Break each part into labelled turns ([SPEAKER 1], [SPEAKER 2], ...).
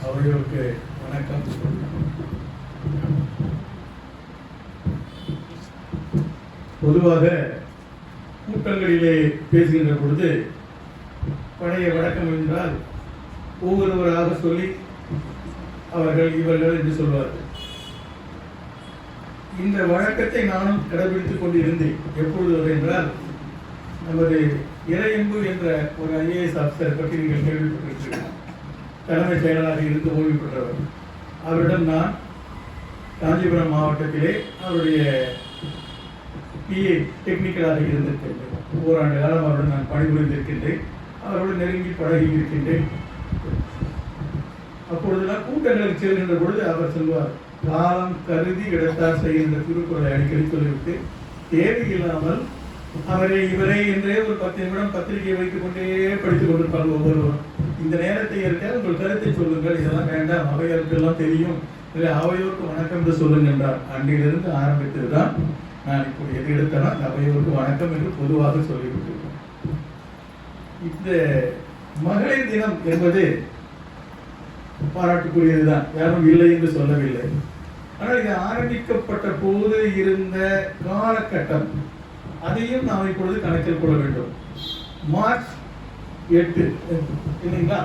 [SPEAKER 1] அவையோருக்கு வணக்கம். பொதுவாக கூட்டங்களிலே பேசுகின்ற பொழுது பழைய வழக்கம் என்றால் ஒவ்வொருவராக சொல்லி அவர்கள் இவர்கள் என்று சொல்வார்கள். இந்த வழக்கத்தை நானும் கடைபிடித்துக் கொண்டிருந்தேன். எப்பொழுது என்றால், நமது இறையன்பு என்ற ஒரு IAS ஆஃபீஸர் பற்றி நீங்கள் கேள்விப்பட்டிருக்கிறீர்கள். தலைமை செயலராக இருந்து ஓய்வு பெற்றவர். அவரிடம் நான் காஞ்சிபுரம் மாவட்டத்திலே அவருடைய PA டெக்னிக்கலாக இருந்திருக்கின்றேன். ஓராண்டு காலம் அவருடன் நான் பணிபுரிந்திருக்கின்றேன். அவரோடு நெருங்கி பழகி இருக்கின்றேன். அப்பொழுதெல்லாம் கூட்டங்களுக்கு செல்கின்ற பொழுது அவர் சொல்வார், காலம் கருதி இடத்தார் செய்கின்ற திருக்குறளை அடிக்கடி சொல்லிவிட்டு தேவையில்லாமல் அவரை இவரை என்றே ஒரு 10 நிமிடம் பத்திரிகையை வைத்துக் கொண்டே படித்துக் கொண்டிருப்பார்கள் ஒவ்வொருவரும். இந்த நேரத்தை இருக்க உங்கள் கருத்தை சொல்லுங்கள், இதெல்லாம் வேண்டாம், அவையோருக்கெல்லாம் தெரியும், இல்லை அவையோருக்கு வணக்கம் என்று சொல்லுங்க என்றார். அன்றிலிருந்து ஆரம்பித்ததுதான் நான் இப்படி எது எடுத்தனா அவையோருக்கு வணக்கம் என்று பொதுவாக சொல்லிவிட்டேன். இந்த மகளிர் தினம் என்பது பாராட்டுக்குரியதுதான், யாரும் இல்லை என்று சொல்லவில்லை. ஆனால் இது ஆரம்பிக்கப்பட்ட போது இருந்த காலகட்டம், அதையும் நாம் இப்பொழுது கணக்கில் கொள்ள வேண்டும். மார்ச் 8 இல்லைங்களா?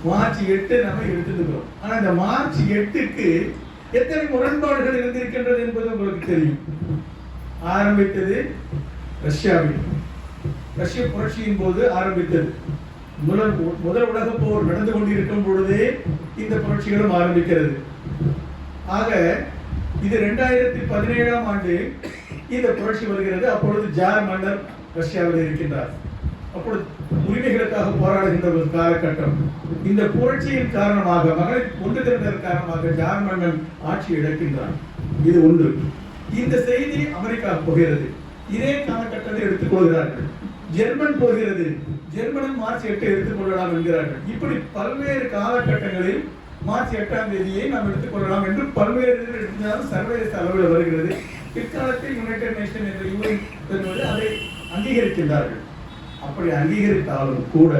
[SPEAKER 1] மார்ச் 8 நம்ம எடுத்துக்கிறோம். ஆனா இந்த மார்ச் 8க்கு எத்தனை முரண்பாடுகள் இருந்திருக்கின்றது என்பது உங்களுக்கு தெரியும். ஆரம்பித்தது ரஷ்யாவில், ரஷ்ய புரட்சியின் போது ஆரம்பித்தது. முதல் உலக போர் நடந்து கொண்டிருக்கும் பொழுதே இந்த புரட்சிகளும் ஆரம்பிக்கிறது. ஆக இது 2017ஆம் ஆண்டு இந்த புரட்சி வருகிறது. அப்பொழுது ஜார் மன்னர் ரஷ்யாவில் இருக்கின்றார். அப்பொழுது உரிமைகளுக்காக போராடுகின்ற ஒரு காலகட்டம். இந்த புரட்சியின் காரணமாக, மகளிர் ஒன்று திரண்டதன் காரணமாக ஜார் மன்னன் ஆட்சி இழக்கின்றார். இது ஒன்று. இந்த செய்தி அமெரிக்கா போகிறது. இதே காலகட்டத்தை எடுத்துக் கொள்கிறார்கள். ஜெர்மன் போகிறது. ஜெர்மனும் மார்ச் 8 எடுத்துக் கொள்ளலாம் என்கிறார்கள். இப்படி பல்வேறு காலகட்டங்களில் மார்ச் 8ஆம் தேதியை நாம் எடுத்துக் கொள்ளலாம் என்று பல்வேறு எடுத்தாலும் சர்வதேச அளவில் வருகிறது. பிற்காலத்தில் யுனைடெட் நேஷன் என்ற UN அதை அங்கீகரிக்கின்றார்கள். அப்படி அங்கீகரித்தாலும் கூட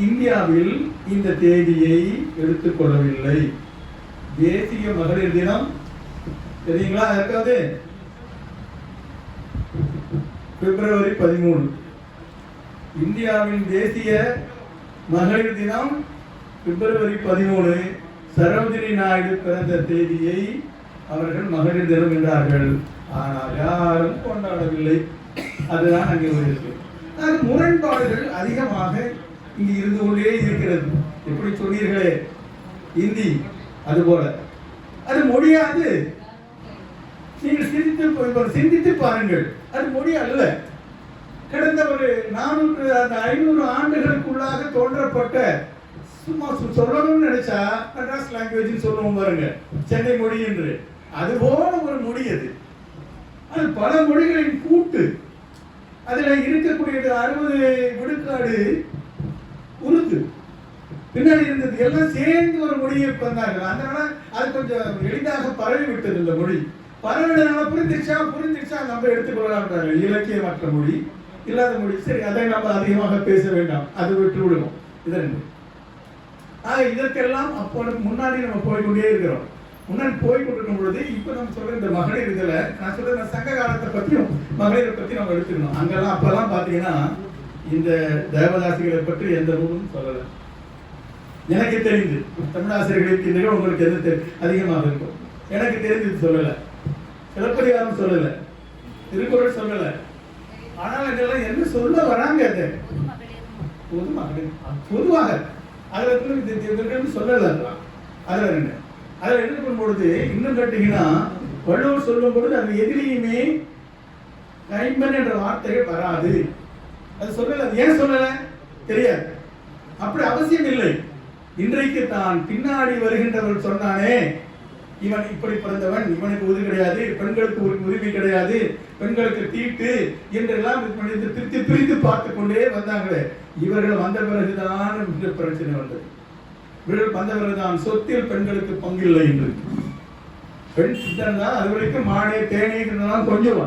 [SPEAKER 1] இந்தியாவில் இந்த தேதியை எடுத்துக் கொள்ளவில்லை. தேசிய மகளிர் தினம் தெரியுங்களா? இருக்காது. பிப்ரவரி 13. இந்தியாவின் தேசிய மகளிர் தினம் பிப்ரவரி 13. சரோஜினி நாயுடு பிறந்த தேதியை அவர்கள் மகளிர் தினம் என்றார்கள். ஆனால் யாரும் கொண்டாடவில்லை. அதுதான் அங்கே இருக்கு. அது முரண்பாடுகள் அதிகமாக இங்கு இருந்து கொண்டே இருக்கிறது. எப்படி சொன்னீர்களே இந்தி, அதுபோல அது மொழியாது. நீங்கள் சிந்தித்து பாருங்கள், அது மொழி அல்ல. கடந்த ஒரு 400-500 ஆண்டுகளுக்குள்ளாக தோன்றப்பட்ட, சும்மா சொல்லணும்னு நினைச்சா மெட்ராஸ் லாங்குவேஜ் சொல்லுவோம் பாருங்க, சென்னை மொழி என்று, அதுபோல ஒரு மொழி அது. அது பல மொழிகளின் கூட்டு. அதுல இருக்கக்கூடியது 60 விழுக்காடு உருது. பின்னாடி இருந்தது எல்லாம் சேர்ந்து ஒரு மொழியை வந்தார்கள். அதனால அது கொஞ்சம் எளிதாக பரவி விட்டது. இந்த மொழி பரவினால புரிஞ்சிருச்சா நம்ம எடுத்துக்கொள்ளலாம். இலக்கியமற்ற மொழி, இல்லாத மொழி, சரி அதை நம்ம அதிகமாக பேச வேண்டாம், அது விட்டு விடுவோம். இதற்கெல்லாம் அப்போ முன்னாடி நம்ம போய்கொண்டே இருக்கிறோம். முன்னாடி போய்கொண்டிருக்கும் பொழுது இப்ப நம்ம சொல்ற இந்த மகளிர் இதுல நான் சொல்ற சங்க காலத்தை பற்றியும் மகளிரை பத்தி நம்ம எடுத்துக்கணும். அங்கெல்லாம் அப்பெல்லாம் பாத்தீங்கன்னா இந்த தேவதாசிகளை பற்றி எந்த நூலும் சொல்லல. எனக்கு தெரிந்து தமிழாசிரியர்களுக்கு இந்த உங்களுக்கு எது அதிகமாக இருக்கும். எனக்கு தெரிஞ்சது சொல்லல, சிலப்பதிகாரம் சொல்லல, திருக்குறள் சொல்லல. ஆனால் இதெல்லாம் என்ன சொல்ல வராங்க? அது பொதுவாக அதுல சொல்லல. அதுல என்ன பண்ணும்பொழுது இன்னும் கேட்டீங்கன்னா, வள்ளுவர் சொல்லும் பொழுது அது எதிரியுமே கைம்பன் என்ற வார்த்தைகள் வராது. அது சொல்லல. ஏன் சொல்லல தெரியாது. அப்படி அவசியம் இல்லை. இன்றைக்கு தான் பின்னாடி வருகின்றவர் சொன்னானே, இவன் இப்படி பிறந்தவன், இவனுக்கு உதவி கிடையாது, பெண்களுக்கு உரிமை கிடையாது, பெண்களுக்கு தீட்டு என்றெல்லாம் பிரித்து பார்த்து கொண்டே வந்தாங்களே. இவர்கள் வந்த பிறகுதான் பிரச்சனை வந்தது. இவர்கள் வந்த பிறகுதான் சொத்தில் பெண்களுக்கு பங்கில்லை என்று. பெண் சித்தன் தான் அது வரைக்கும் மாடே தேனே கொஞ்சம்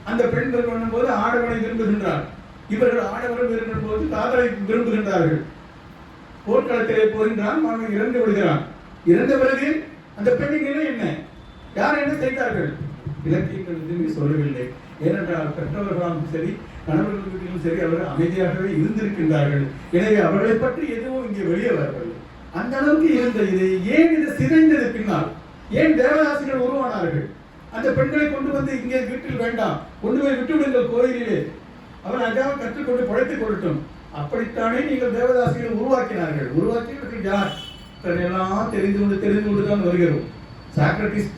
[SPEAKER 1] அந்த பெண்கள் பண்ணும்போது ஆடவனை விரும்புகின்றார். இவர்கள் ஆடவரும் விரும்பும் போது காதலை விரும்புகின்றார்கள். போர்க்களத்திலே போகின்றான், அவன் இறந்து விடுகிறான். இறந்த பிறகு அந்த பெண்ணின் நிலை என்ன? யார் என்ன செய்தார்கள்? இலக்கியங்கள் எதுவுமே சொல்லவில்லை. ஏனென்றால் பெற்றவர்களும் சரி, கணவர்களும் சரி, அவர்கள் அமைதியாகவே இருந்திருக்கின்றார்கள். எனவே அவர்களை பற்றி எதுவும் இங்கே வெளியே வரவில்லை. அந்த அளவுக்கு இருந்த இது ஏன் இது சிதைந்தது? பின்னால் ஏன் தேவதாசிகள் உருவானார்கள்? அந்த பெண்களை கொண்டு வந்து இங்கே வீட்டில் வேண்டாம், கொண்டு போய் விட்டுவிடுங்கள் கோயிலிலே, அவர் அஞ்சாவது கற்றுக்கொண்டு பழைத்துக் கொள்ளட்டும். அப்படித்தானே நீங்கள் தேவதாசிகள் உருவாக்கினார்கள். உருவாக்கியவர்கள் யார்? எல்லாம் தெரிந்து கொண்டுதான் வருகிறோம். சாக்ரட்டிஸ்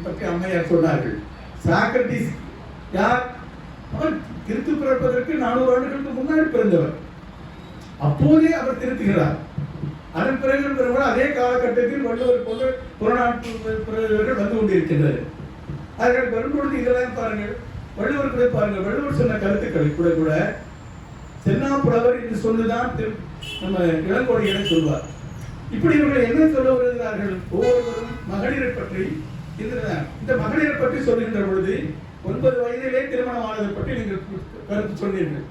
[SPEAKER 1] பற்றி அம்மையார் சொன்னார்கள். சாக்ரட்டிஸ் யார்? அவர் கிறிஸ்து பிறப்பதற்கு 400 ஆண்டுகளுக்கு முன்னாடி பிறந்தவர். அப்போதே அவர் திருத்துகிறார். அதன் பிறகு அதே காலகட்டத்தில் வள்ளுவர் போன்ற புறநாட்டு வந்து கொண்டிருக்கின்றது. அவர்கள் வரும்பொழுது இதெல்லாம் பாருங்கள், வள்ளுவர் கூட பாருங்கள், வள்ளுவர் சொன்ன கருத்துக்களை கூட கூட சென்னா புலவர் என்று சொல்லுதான் நம்ம இளங்கோடிகளை சொல்வார். இப்படி இவர்கள் என்ன சொல்ல வருகிறார்கள்? ஒவ்வொருவரும் மகளிரை பற்றி இந்த மகளிரை பற்றி சொல்கின்ற பொழுது 9 வயதிலே திருமணமானதை பற்றி நீங்கள் கருத்து சொன்னீர்கள்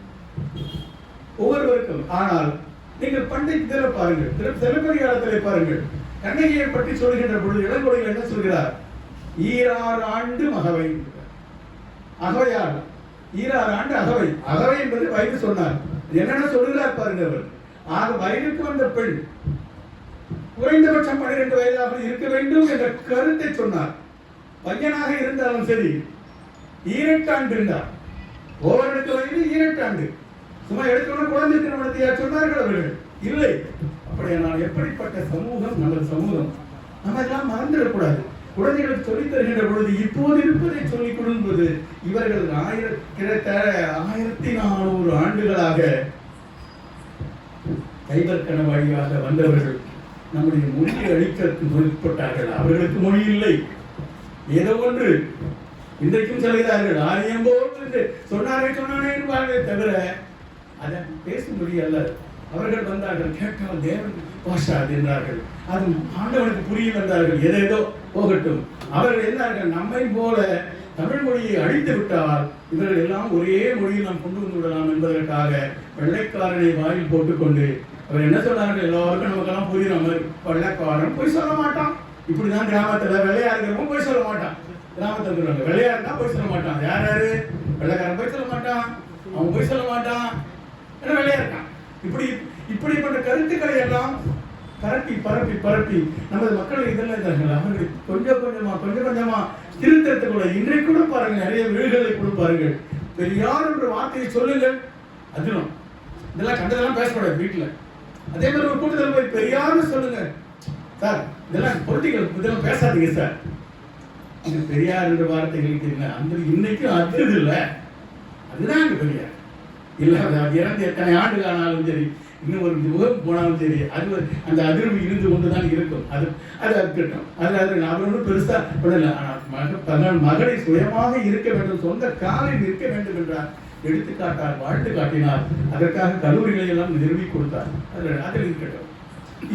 [SPEAKER 1] ஒவ்வொருவருக்கும். ஆனால் நீங்கள் பண்டைய பாருங்கள், சிலப்பதிகாரத்திலே பாருங்கள், கண்ணகியை பற்றி சொல்கின்ற பொழுது இளங்கோடிகள் என்ன சொல்கிறார்? 16 ஆண்டு மகவை. அகவையார் 16 ஆண்டு அகவை. அகவை என்பது வயது சொன்னார். என்னென்ன சொல்கிறார் பாருங்க அவர். ஆக வயதுக்கு வந்த பெண் குறைந்தபட்சம் 12 வயதாக இருக்க வேண்டும் என்ற கருத்தை சொன்னார். பையனாக இருந்தாலும் சரி, 18 ஆண்டு இருந்தார். ஓவருக்கு வயது 18 ஆண்டு. சும்மா எடுத்துக்கொண்டு குழந்தை திருமணத்தையா சொன்னார்கள் அவர்கள்? இல்லை. அப்படியானால் எப்படிப்பட்ட சமூகம் நமது சமூகம்? நம்ம எல்லாம் மறந்துடக்கூடாது. குழந்தைகளுக்கு சொல்லித் தருகின்ற பொழுது இப்போது இருப்பதை சொல்லிக் கொடுப்பது இவர்கள் 1400 ஆண்டுகளாக கைபர்கன வழியாக வந்தவர்கள் நம்முடைய மொழியை அழிக்க முற்பட்டார்கள். அவர்களுக்கு மொழி இல்லை, ஏதோ ஒன்று இன்றைக்கும் சொல்கிறார்கள். ஆரியம் போன்று சொன்னாரே தவிர அதை பேசும் மொழி அல்ல. அவர்கள் வந்தார்கள், கேட்டால் தேவன் பாஷா என்றார்கள். அது ஆண்டவனுக்கு புரிய வந்தார்கள். ஏதேதோ போகட்டும். அவர்கள் என்னார்கள்? நம்மை போல தமிழ் மொழியை அழித்து விட்டால் இவர்கள் எல்லாம் ஒரே மொழியில் நாம் கொண்டு வந்து விடலாம் என்பதற்காக வெள்ளைக்காரனை வாயில் போட்டுக்கொண்டு அவர் என்ன சொன்னார்கள்? எல்லாருக்கும் நமக்கெல்லாம் புரியுற மாதிரி, வெள்ளைக்காரன் போய் சொல்ல மாட்டான். இப்படிதான் கிராமத்துல வெள்ளையா இருக்கிறவங்க போய் சொல்ல மாட்டான். கிராமத்தில் இருக்கிறவங்க வெள்ளையா இருந்தா போய் சொல்ல மாட்டான். யாரு? வெள்ளைக்காரன் போய் சொல்ல மாட்டான், அவன் போய் சொல்ல மாட்டான், ஏன்னா வெள்ளையா இருக்கான். இப்படிப்பட்ட கருத்துக்களை எல்லாம் பரப்பி நமது மக்கள் இதெல்லாம் இருந்தார்கள். அவர்கள் கொஞ்சம் கொஞ்சமா திருத்தத்தை கூட இன்றைக்கு கூட பாருங்கள், நிறைய வீடுகளை கூட பாருங்கள். பெரியார் என்ற வார்த்தையை சொல்லுங்கள். அதிலும் இதெல்லாம் கண்டதெல்லாம் பேசக்கூடாது வீட்டுல. அதே மாதிரி ஒரு கூட்டத்தில் போய் பெரியார்னு சொல்லுங்க சார். இதெல்லாம் பொலிட்டிக்கல், இதெல்லாம் பேசாதீங்க சார். இது பெரியார் என்ற வார்த்தைகளுக்கு அந்த இன்னைக்கும் அதிர்வு இல்லை. அதுதான் அங்க பெரியார் இல்ல. இறந்து எத்தனை ஆண்டுகள் ஆனாலும் சரி, இன்னும் ஒரு முகம் போனாலும் சரி, அது அந்த அதிர்வு இருந்து கொண்டுதான் இருக்கும். அது இருக்கட்டும். அது அவர் ஒன்றும் பெருசா பண்ணல. ஆனால் மகளை சுயமாக இருக்க வேண்டும், சொந்த காலில் நிற்க வேண்டும் என்றார். எடுத்துக்காட்டார், வாழ்த்து காட்டினார். அதற்காக கல்லூரிகளை எல்லாம் நிறுவி கொடுத்தார். அதில் இருக்கட்டும்.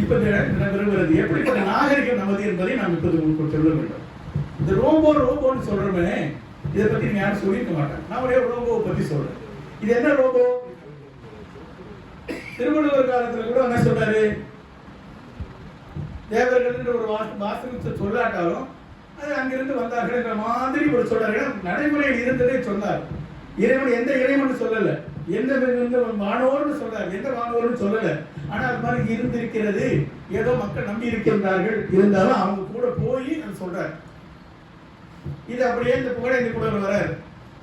[SPEAKER 1] இப்ப விரும்புகிறது எப்படிப்பட்ட நாகரிகம் நமது என்பதை நாம் இப்போது சொல்ல வேண்டும். இந்த ரோபோன்னு சொல்றோமே, இதை பத்தி நீங்க யாரும் சொல்லியிருக்க மாட்டாங்க. நான் ஒரே ரோபோவை பத்தி சொல்றேன். இது என்ன ரோபோ? திருவள்ளுவர் காலத்துல கூட என்ன சொல்றாரு? தேவர்கள் என்ற ஒரு வாசகத்தை சொல்லாட்டாலும் அது அங்கிருந்து வந்தார்கள் என்ற மாதிரி ஒரு சொல்றாரு. நடைமுறையில் இருந்ததே சொன்னார். இறைவன் எந்த இறைவன் சொல்லல, எந்த வானோர்னு சொல்றாரு, எந்த வானோர்னு சொல்லல. ஆனா அது மாதிரி இருந்திருக்கிறது. ஏதோ மக்கள் நம்பி இருக்கின்றார்கள். இருந்தாலும் அவங்க கூட போய் அது சொல்றாரு. இது அப்படியே இந்த புகழேந்தி கூட வர்றாரு.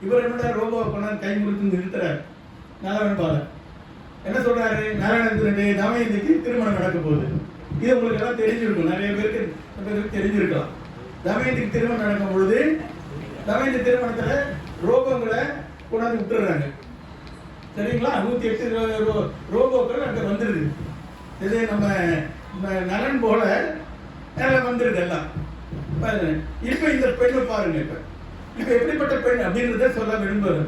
[SPEAKER 1] இவர் என்ன ரோபோ கொண்டாந்து கை முறித்து நிறுத்துறாரு. நாராயணன் பாலன் என்ன சொல்றாரு? நாராயணன் தமயந்திக்கு திருமணம் நடக்க போகுது. இது உங்களுக்கு எல்லாம் தெரிஞ்சிருக்கும், நிறைய பேருக்கு தெரிஞ்சிருக்கலாம். தமயந்திக்கு திருமணம் நடக்கும் பொழுது தமயந்தி திருமணத்துல ரோபோங்களை கொண்டாந்து விட்டுறாங்க. சரிங்களா? 108 ரோபோக்கள் அங்க வந்துருது. இது நம்ம நலன் போல வந்துருது எல்லாம். இப்ப இந்த பெண்ணை பாருங்க. இப்ப எப்படிப்பட்ட பெண் அப்படின்றத சொல்ல விரும்புறது.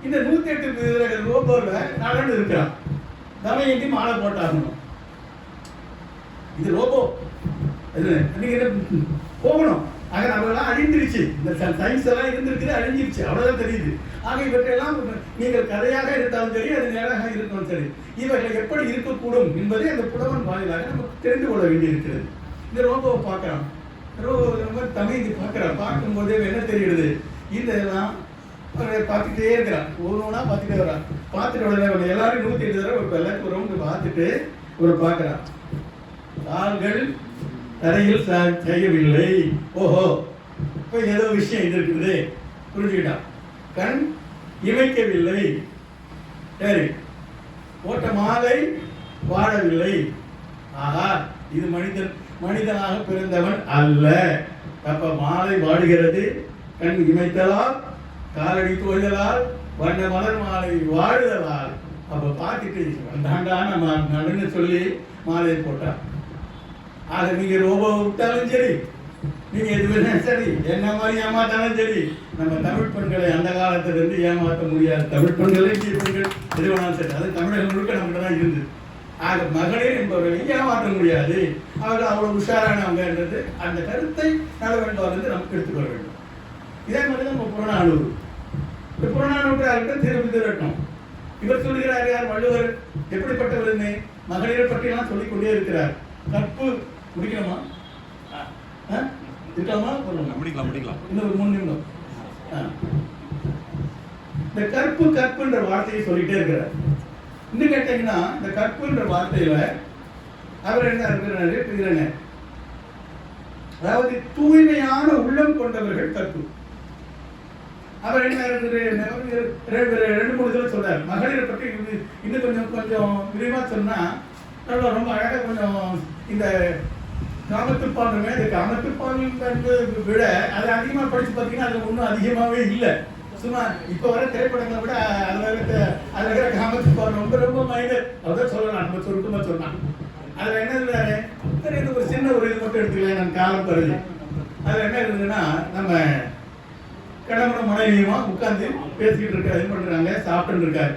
[SPEAKER 1] இந்த 108 ரோபோல நலன் இருக்கிறான். தமயந்தி மாலை போட்டாகணும். இது ரோபோ. நீங்க போகணும். ஆக நம்மளாம் அழிந்துருச்சு, இந்த சயின்ஸ் எல்லாம் இருந்திருக்குது, அழிஞ்சிருச்சு, அவ்வளவுதான் தெரியுது. ஆக இவற்றையெல்லாம் நீங்கள் கதையாக இருந்தாலும் சரி, அது நேராக இருக்கணும் சரி, இவர்கள் எப்படி இருக்கக்கூடும் என்பதை அந்த புலவன் வாயிலாக நம்ம தெரிந்து கொள்ள வேண்டியிருக்கிறது. இந்த ரோபோவை பார்க்கலாம், ரொம்ப தமிழ் பார்க்குறான், பார்க்கும்போதே என்ன தெரியுது, இதெல்லாம் பார்த்துட்டே இருக்கிறான், ஒவ்வொன்றா பார்த்துட்டே வரான். பார்த்துட்டு உடனே எல்லாரும் 108 தடவை ஒரு எல்லாருக்கும் ஒரு ரவுண்டு பார்த்துட்டு ஒரு பார்க்குறான், கால்கள் தரையில் செய்யவில்லை. ஓஹோ, இப்போ ஏதோ விஷயம் இது இருக்குது, புரிஞ்சுக்கிட்டான். கண் இமைக்கவில்லை, சரி. ஓட்ட மாலை வாழவில்லை, ஆஹா, இது மனிதனாக பிறந்தவன் அல்ல. அப்ப மாலை வாடுகிறது, கண் இமைத்தலால், காலடி தோய்தலால், வண்ண மலர் மாலை வாழுதலால். அப்ப பார்த்துட்டு வந்தாண்டா நம்ம நடுன்னு சொல்லி மாலையை போட்டான். ஆக நீங்க ரோபோ விட்டாலும் சரி, நீங்க எது வேணாலும் சரி, என்ன மாதிரி ஏமாத்தாலும் சரி, நம்ம தமிழ் பெண்களை அந்த காலத்திலிருந்து ஏமாற்ற முடியாது. தமிழ் பெண்களே பெண்கள் எது வேணாலும் சரி, அது தமிழகம் முழுக்க நம்மகிட்ட தான் இருந்தது. ஆக மகளிர் என்பவர்களை ஏமாற்ற முடியாது, அவர்கள் அவ்வளவு உஷாரானவங்கன்றது அந்த கருத்தை நலவென்பாலிருந்து நமக்கு எடுத்துக்கொள்ள வேண்டும். இதே மாதிரி தான் நம்ம புறநானூறு, இந்த புறநானூற்றார்கிட்ட திருப்பி திரட்டும். இவர் சொல்கிறார், யார் வள்ளுவர் எப்படிப்பட்டவர், மகளிரை பற்றியெல்லாம் சொல்லிக்கொண்டே இருக்கிறார். கற்பு முடிக்கணுமா, இருக்கலாமா, முடிக்கலாம், இன்னும் ஒரு 3 நிமிடம். இந்த கற்புன்ற வார்த்தையை சொல்லிட்டே இருக்கிறார். இன்னும் கேட்டீங்கன்னா இந்த கற்புன்ற வார்த்தையில அவர் என்ன இருக்கிறாரு, அதாவது தூய்மையான உள்ளம் கொண்டவர்கள் கற்பு. அவர் என்ன 2-3 சொல்றார். மகளிரை பற்றி இன்னும் கொஞ்சம் விரிவா சொன்னா ரொம்ப அழகாக கொஞ்சம் இந்த காமத்துப்பால், இந்த காமத்துப்பால் விட அதை அதிகமாக படிச்சு பார்த்தீங்கன்னா அதில் ஒன்றும் அதிகமாகவே இல்லை. சும்மா இப்போ வர திரைப்படங்களை விட அதில் இருக்கிற காமத்துப்பால் ரொம்ப மைனர், அதான் சொல்லலாம், நம்ம சுருக்கமாக சொன்னான். அதில் என்ன இருந்தாரு, இது ஒரு சின்ன ஒரு இது மட்டும் எடுத்துக்கலாம், நான் காலம் பருது. அதில் என்ன இருந்ததுன்னா, நம்ம கணவனும் மனைவியுமா உட்காந்து பேசிக்கிட்டு இருக்காரு, இது பண்ணுறாங்க, சாப்பிட்டு இருக்காரு.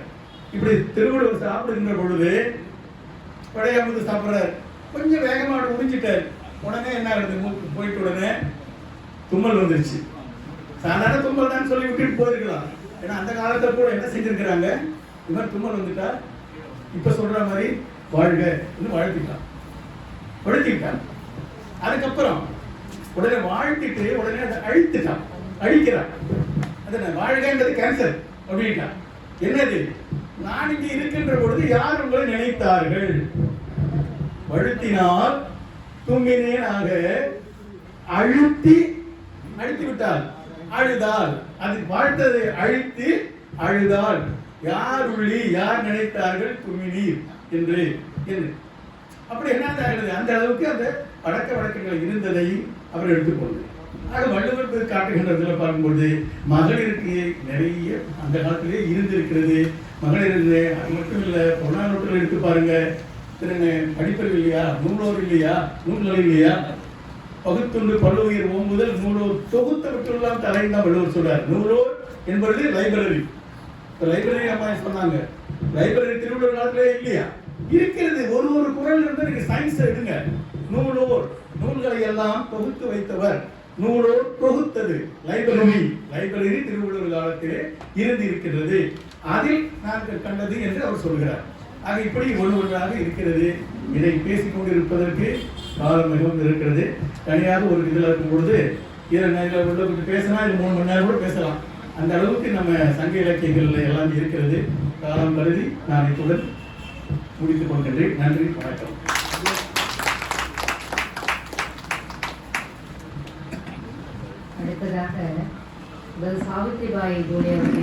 [SPEAKER 1] இப்படி திருவள்ளுவர் சாப்பிடுகின்ற பொழுது படையாமது சாப்பிட்றாரு, கொஞ்சம் வேகமாக உறிஞ்சிட்டாரு. உடனே என்ன ஆகுது, மூக்கு போயிட்டு உடனே தும்மல் வந்துருச்சு. சாதாரண தும்மல் தான் சொல்லி விட்டுட்டு போயிருக்கலாம். ஏன்னா அந்த காலத்தை கூட என்ன செஞ்சிருக்கிறாங்க, இது மாதிரி தும்மல் வந்துட்டா இப்ப சொல்ற மாதிரி வாழ்க வாழ்த்திட்டான். அதுக்கப்புறம் உடனே வாழ்த்திட்டு உடனே அதை அழிக்கிறான். அது வாழ்கன்றது கேன்சர் அப்படின்ட்டான். என்னது, நான் இங்கே இருக்கின்ற பொழுது யார் உங்களை நினைத்தார்கள், வழுத்தினால் தும்பினேனாக, அழுத்தி விட்டால், அழுதால், அது வாழ்த்ததை அழித்து அழுதால், யார் உள்ளி யார் நினைத்தார்கள் தும்பினீர் என்று. அப்படி என்ன ஆகுது, அந்த அளவுக்கு அந்த பழக்க வழக்கங்கள் இருந்ததை அவர் எடுத்துக்கொண்டு வள்ளுவர் காட்டுகின்றதில் பார்க்கும்போது மகளிருக்கு நிறைய அந்த காலத்திலே இருந்திருக்கிறது. மகளிர் அது மட்டும் இல்லை, புறநானூற்றில் எடுத்து பாருங்க, படிப்பறிவு இல்லையா, நூலோர் இல்லையா, நூல்கள் இல்லையா, பகுத்துண்டு பல்லுயிர் ஓம்புதல் நூலோர் தொகுத்தவற்றெல்லாம் தலைந்தான் வள்ளுவர் சொல்றார். நூலோர் என்பது லைப்ரரி. இப்போ லைப்ரரி அம்மா சொன்னாங்க, லைப்ரரி திருவள்ளுவர் காலத்திலே இல்லையா, இருக்கிறது. ஒரு குரல் இருந்து நீங்க சயின்ஸ் எடுங்க. நூலோர், நூல்களை எல்லாம் தொகுத்து வைத்தவர், நூலோர் தொகுத்தது லைப்ரரி திருவள்ளுவர் காலத்திலே இருந்து இருக்கிறது, அதில் நாங்கள் கண்டது என்று அவர் சொல்கிறார். ஆக இப்படி ஒன்றாக இருக்கிறது. இதை பேசிக்கொண்டு இருப்பதற்கு காலம் மிகவும் இருக்கிறது. தனியாக ஒரு இதில் இருக்கும் பொழுது உள்ள பேசினா இது 3 மணி நேரம் கூட பேசலாம். அந்த அளவுக்கு நம்ம சங்க இலக்கியங்கள் எல்லாம் இருக்கிறது. காலம் கருதி நான் இத்துடன் முடித்துக் கொள்கின்றேன். நன்றி, வணக்கம்.
[SPEAKER 2] அடுத்ததாக சாவித்ரிபாய் பூலே அவர்கள்